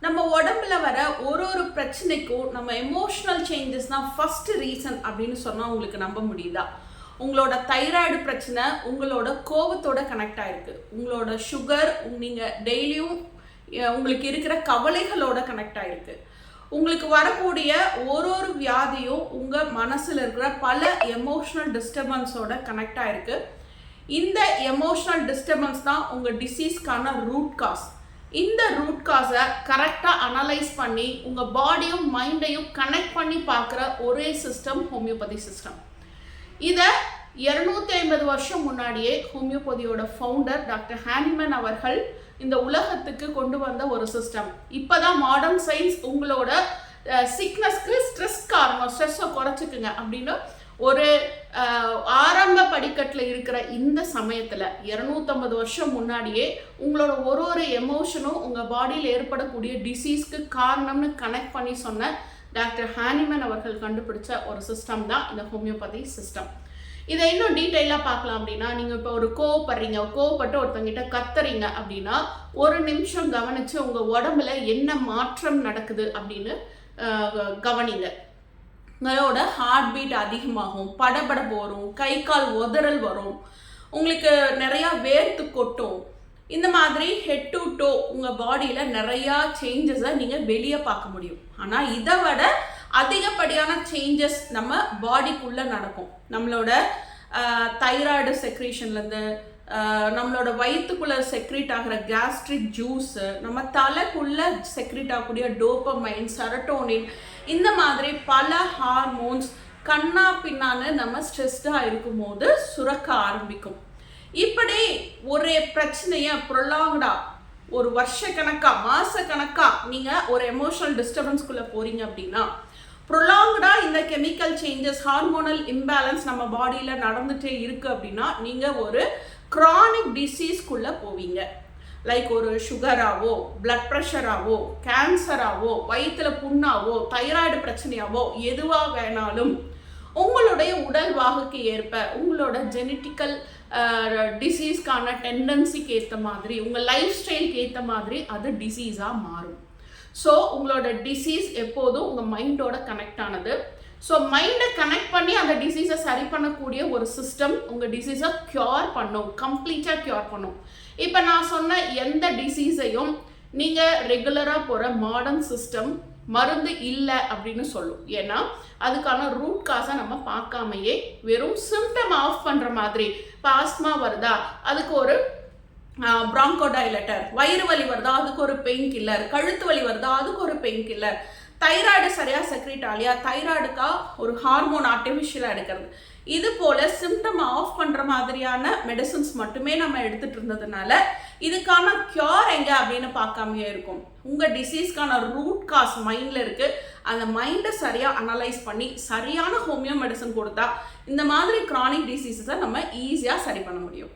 நம்ம உடம்புல வர ஒரு பிரச்சனைக்கும் நம்ம எமோஷனல் சேஞ்சஸ் தான் ஃபர்ஸ்ட் ரீசன் அப்படின்னு சொன்னால் உங்களுக்கு நம்ப முடியுதா? உங்களோட தைராய்டு பிரச்சனை உங்களோட கோபத்தோட கனெக்ட் ஆயிருக்கு. உங்களோட சுகர் நீங்கள் டெய்லியும் உங்களுக்கு இருக்கிற கவலைகளோட கனெக்ட் ஆயிருக்கு. உங்களுக்கு வரக்கூடிய ஒரு வியாதியும் உங்கள் மனசில் இருக்கிற பல எமோஷனல் டிஸ்டர்பன்ஸோட கனெக்ட் ஆயிருக்கு. இந்த எமோஷனல் டிஸ்டர்பன்ஸ் தான் உங்கள் டிசீஸ்க்கான ரூட் காஸ். இந்த ரூட் காஸை கரெக்டாக அனலைஸ் பண்ணி உங்கள் பாடியும் மைண்டையும் கனெக்ட் பண்ணி பார்க்குற ஒரே சிஸ்டம் ஹோமியோபதி சிஸ்டம். இதை 250 வருஷம் முன்னாடியே ஹோமியோபதியோட ஃபவுண்டர் டாக்டர் ஹானிமன் அவர்கள் இந்த உலகத்துக்கு கொண்டு வந்த ஒரு சிஸ்டம். இப்போ தான் மாடர்ன் சயின்ஸ் உங்களோட சிக்னஸ்க்கு ஸ்ட்ரெஸ் காரணம், ஸ்ட்ரெஸ்ஸை குறைச்சிக்குங்க அப்படின்னு ஒரு ஆரம்ப படிக்கட்டில் இருக்கிற இந்த சமயத்தில் 250 வருஷம் முன்னாடியே உங்களோட ஒரு எமோஷனும் உங்கள் பாடியில் ஏற்படக்கூடிய டிசீஸ்க்கு காரணம்னு கனெக்ட் பண்ணி சொன்ன டாக்டர் ஹானிமன் அவர்கள் கண்டுபிடிச்ச ஒரு சிஸ்டம் தான் இந்த ஹோமியோபதி சிஸ்டம். இதை இன்னும் டீட்டெயிலாக பார்க்கலாம் அப்படின்னா, நீங்கள் இப்போ ஒரு கோவப்பட்டு ஒருத்தங்கிட்ட கத்துறீங்க அப்படின்னா ஒரு நிமிஷம் கவனித்து உங்கள் உடம்புல என்ன மாற்றம் நடக்குது அப்படின்னு கவனிங்க. உங்களோட ஹார்ட் பீட் அதிகமாகும், படபடப்பு வரும், கை கால் உதறல் வரும், உங்களுக்கு நிறையா வேர்த்து கொட்டும். இந்த மாதிரி ஹெட் டு டோ உங்கள் பாடியில் நிறையா சேஞ்சஸை நீங்கள் வெளியே பார்க்க முடியும். ஆனால் இதை விட அதிகப்படியான சேஞ்சஸ் நம்ம பாடிக்குள்ளே நடக்கும். நம்மளோட தைராய்டு செக்ரீஷன்லேருந்து நம்மளோட வயிற்றுக்குள்ளே செக்ரீட் ஆகிற கேஸ்ட்ரிக் ஜூஸு, நம்ம தலைக்குள்ளே செக்ரீட் ஆகக்கூடிய டோபமைன், செரட்டோனின், இந்த மாதிரி பல ஹார்மோன்ஸ் கண்ணா பின்னான்னு நம்ம ஸ்ட்ரெஸ்டாக இருக்கும்போது சுரக்க ஆரம்பிக்கும். இப்படி ஒரு பிரச்சனையை ப்ரொலாங்டாக ஒரு வருஷக்கணக்காக மாதக்கணக்காக நீங்கள் ஒரு எமோஷனல் டிஸ்டர்பன்ஸ்குள்ளே போகிறீங்க அப்படின்னா, ப்ரொலாங்டாக இந்த கெமிக்கல் சேஞ்சஸ், ஹார்மோனல் இம்பேலன்ஸ் நம்ம பாடியில் நடந்துகிட்டே இருக்குது அப்படின்னா நீங்கள் ஒரு க்ரானிக் டிசீஸ்க்குள்ளே போவீங்க. லைக் ஒரு சுகராவோ, பிளட் ப்ரெஷராவோ, கேன்சராவோ, வயிற்றில் புண்ணாவோ, தைராய்டு பிரச்சனையாவோ எதுவாக வேணாலும் உங்களுடைய உடல் வாகுக்கு ஏற்ப உங்களோட ஜெனட்டிக்கல் டிசீஸ்க்கான டெண்டன்சிக்கு ஏற்ற மாதிரி உங்கள் லைஃப் ஸ்டைலுக்கு ஏற்ற மாதிரி அது டிசீஸாக மாறும். ஸோ உங்களோட டிசீஸ் எப்போதும் உங்கள் மைண்டோட கனெக்ட் ஆனது. ஸோ மைண்டை கனெக்ட் பண்ணி அந்த டிசீஸை சரி பண்ணக்கூடிய ஒரு சிஸ்டம் உங்கள் டிசீஸை க்யூர் பண்ணும், கம்ப்ளீட்டாக க்யூர் பண்ணும். இப்போ நான் சொன்ன எந்த டிசீஸையும் நீங்கள் ரெகுலராக போகிற மாடர்ன் சிஸ்டம் மருந்து இல்லை அப்படின்னு சொல்லும். ஏன்னா அதுக்கான ரூட் காஸை நம்ம பார்க்காமையே வெறும் சிம்டம் ஆஃப் பண்ணுற மாதிரி, இப்போ ஆஸ்மா வருதா அதுக்கு ஒரு பிராங்கோடைலட்டர், வயிறு வலி வருதா அதுக்கு ஒரு பெயின் கில்லர், கழுத்து வலி வருதா அதுக்கு ஒரு பெயின் கில்லர், தைராய்டு சரியாக செக்ரீட் ஆலியா தைராய்டுக்கா ஒரு ஹார்மோன் ஆர்டிஃபிஷியலாக எடுக்கிறது, இது போல் சிம்டம் ஆஃப் பண்ணுற மாதிரியான மெடிசன்ஸ் மட்டுமே நம்ம எடுத்துகிட்டு இருந்ததுனால இதுக்கான க்யூர் எங்கே அப்படின்னு பார்க்காமையே இருக்கும். உங்கள் டிசீஸ்க்கான ரூட் காஸ் மைண்டில் இருக்குது. அந்த மைண்டை சரியாக அனலைஸ் பண்ணி சரியான ஹோமியோ மெடிசன் கொடுத்தா இந்த மாதிரி க்ரானிக் டிசீஸஸை நம்ம ஈஸியாக சரி பண்ண முடியும்.